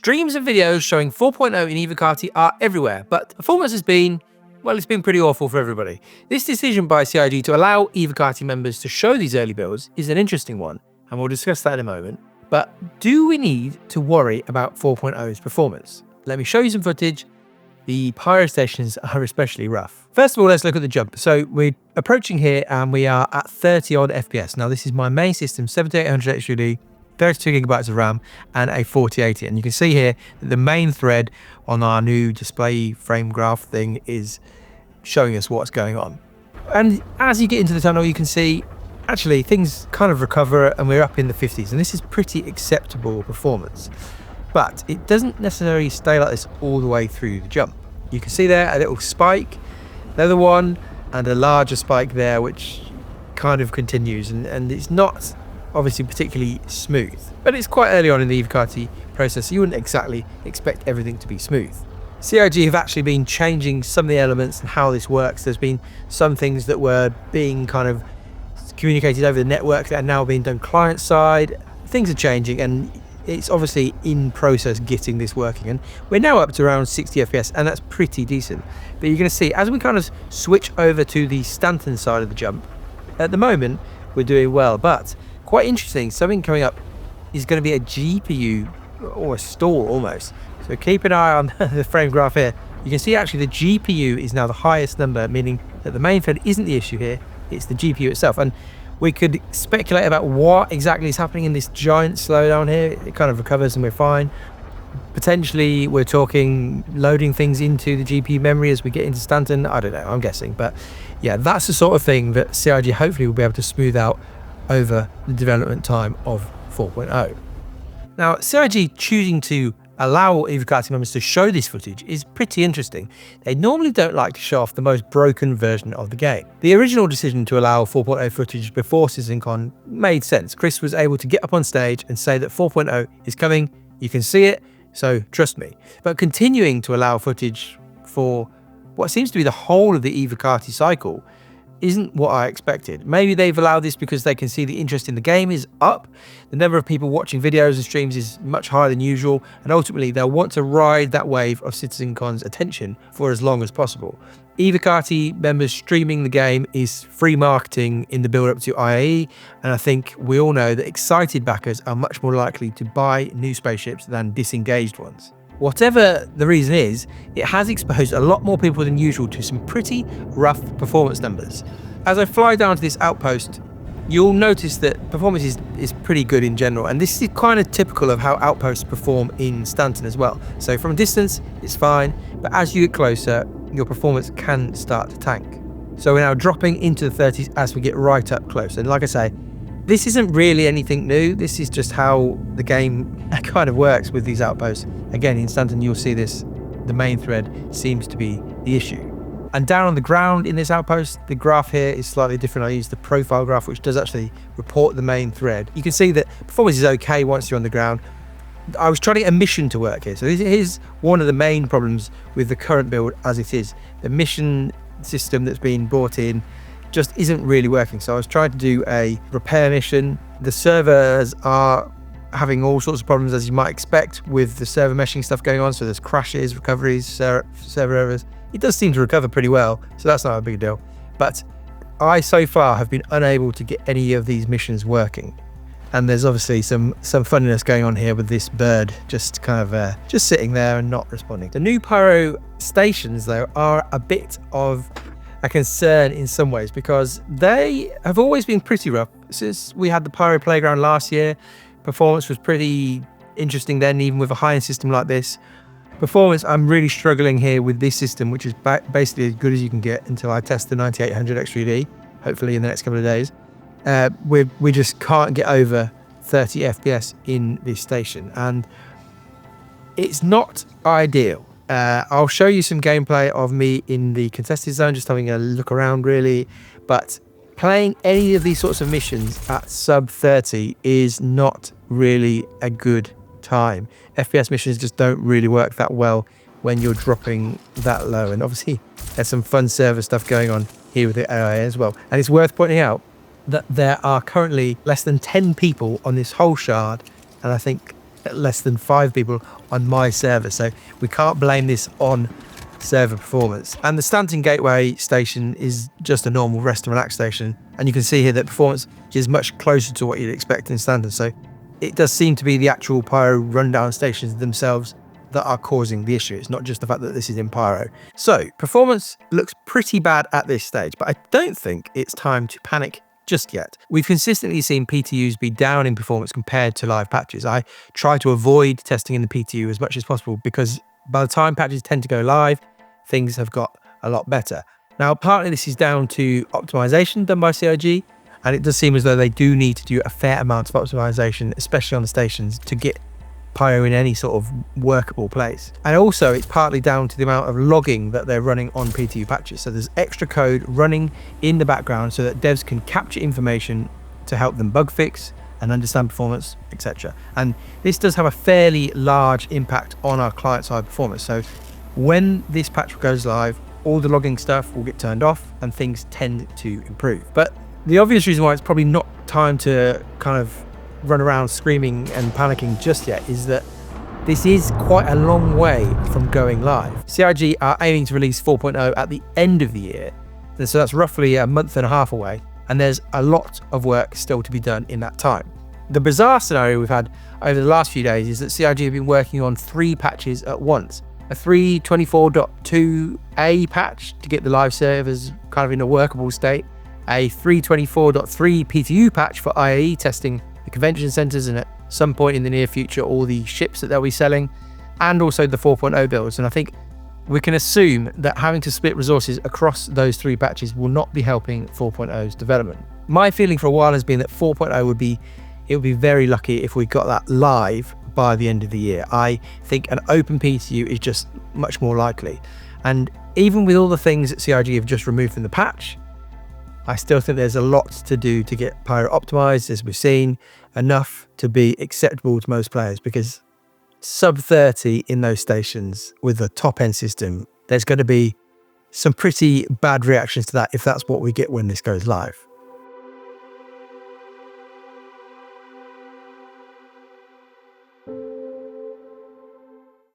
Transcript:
Streams and videos showing 4.0 in evocati are everywhere, but performance has been, well, it's been pretty awful for everybody. This decision by CIG to allow evocati members to show these early builds is an interesting one, and we'll discuss that in a moment. But do we need to worry about 4.0's performance? Let me show you some footage. The pyro stations are especially rough. First of all, let's look at the jump. So we're approaching here and we are at 30 odd FPS. Now this is my main system, 7800 HDD, 32 gigabytes of RAM and a 4080. And you can see here that the main thread on our new display frame graph thing is showing us what's going on. And as you get into the tunnel, you can see actually things kind of recover and we're up in the 50s. And this is pretty acceptable performance. But it doesn't necessarily stay like this all the way through the jump. You can see there a little spike, another one, and a larger spike there, which kind of continues. And it's not obviously particularly smooth, but it's quite early on in the evocati process, so you wouldn't exactly expect everything to be smooth. CIG have actually been changing some of the elements and how this works. There's been some things that were being kind of communicated over the network that are now being done client side. Things are changing and it's obviously in process getting this working, and we're now up to around 60 FPS, and that's pretty decent. But you're going to see as we kind of switch over to the Stanton side of the jump, at the moment we're doing well, but quite interesting, something coming up is going to be a GPU or a stall almost. So keep an eye on the frame graph here. You can see actually the GPU is now the highest number, meaning that the main thread isn't the issue here, it's the GPU itself. And we could speculate about what exactly is happening in this giant slowdown here. It kind of recovers and we're fine. Potentially we're talking loading things into the GPU memory as we get into Stanton. I don't know, I'm guessing. But yeah, that's the sort of thing that CIG hopefully will be able to smooth out over the development time of 4.0. Now, CIG choosing to allow evocati members to show this footage is pretty interesting. They normally don't like to show off the most broken version of the game. The original decision to allow 4.0 footage before VSync made sense. Chris was able to get up on stage and say that 4.0 is coming, you can see it, so trust me. But continuing to allow footage for what seems to be the whole of the evocati cycle isn't what I expected. Maybe they've allowed this because they can see the interest in the game is up, the number of people watching videos and streams is much higher than usual, and ultimately they'll want to ride that wave of VSync attention for as long as possible. evocati members streaming the game is free marketing in the build up to IAE, and I think we all know that excited backers are much more likely to buy new spaceships than disengaged ones. Whatever the reason is, it has exposed a lot more people than usual to some pretty rough performance numbers. As I fly down to this outpost, you'll notice that performance is pretty good in general, and this is kind of typical of how outposts perform in Stanton as well. So from a distance, it's fine, but as you get closer, your performance can start to tank. So we're now dropping into the 30s as we get right up close, and like I say, this isn't really anything new. This is just how the game kind of works with these outposts. Again, in Stanton, you'll see this. The main thread seems to be the issue. And down on the ground in this outpost, the graph here is slightly different. I use the profile graph, which does actually report the main thread. You can see that performance is okay once you're on the ground. I was trying to get a mission to work here. So this is one of the main problems with the current build as it is. The mission system that's been brought in just isn't really working. So I was trying to do a repair mission. The servers are having all sorts of problems, as you might expect, with the server meshing stuff going on. So there's crashes, recoveries, server errors. It does seem to recover pretty well, so that's not a big deal. But I so far have been unable to get any of these missions working. And there's obviously some funniness going on here with this bird just kind of just sitting there and not responding. The new pyro stations though are a bit of a concern in some ways, because they have always been pretty rough. Since we had the Pyro Playground last year, performance was pretty interesting then, even with a high-end system like this. Performance, I'm really struggling here with this system, which is basically as good as you can get until I test the 9800 XDD, hopefully in the next couple of days. We just can't get over 30 FPS in this station, and it's not ideal. I'll show you some gameplay of me in the contested zone, just having a look around really, but playing any of these sorts of missions at sub 30 is not really a good time. FPS missions just don't really work that well when you're dropping that low, and obviously there's some fun server stuff going on here with the AI as well. And it's worth pointing out that there are currently less than 10 people on this whole shard, and I think less than 5 people on my server. So we can't blame this on server performance. And the Stanton Gateway station is just a normal rest and relax station. And you can see here that performance is much closer to what you'd expect in Stanton. So it does seem to be the actual Pyro rundown stations themselves that are causing the issue. It's not just the fact that this is in Pyro. So performance looks pretty bad at this stage, but I don't think it's time to panic just yet. We've consistently seen PTUs be down in performance compared to live patches. I try to avoid testing in the PTU as much as possible because by the time patches tend to go live, things have got a lot better. Now, partly this is down to optimization done by CIG, and it does seem as though they do need to do a fair amount of optimization, especially on the stations, to get Pyro in any sort of workable place. And also it's partly down to the amount of logging that they're running on PTU patches. So there's extra code running in the background so that devs can capture information to help them bug fix and understand performance, etc. And this does have a fairly large impact on our client-side performance. So when this patch goes live, all the logging stuff will get turned off and things tend to improve. But the obvious reason why it's probably not time to kind of run around screaming and panicking just yet is that this is quite a long way from going live. CIG are aiming to release 4.0 at the end of the year, and so that's roughly a month and a half away, and there's a lot of work still to be done in that time. The bizarre scenario we've had over the last few days is that CIG have been working on 3 patches at once. A 3.24.2a patch to get the live servers kind of in a workable state, a 3.24.3 PTU patch for IAE testing the convention centers and at some point in the near future all the ships that they'll be selling, and also the 4.0 builds. And I think we can assume that having to split resources across those 3 patches will not be helping 4.0's development. My feeling for a while has been that 4.0 would be very lucky if we got that live by the end of the year. I think an open PTU is just much more likely. And even with all the things that CIG have just removed from the patch, I still think there's a lot to do to get Pyro optimized, as we've seen, enough to be acceptable to most players, because sub 30 in those stations with a top end system, there's going to be some pretty bad reactions to that if that's what we get when this goes live.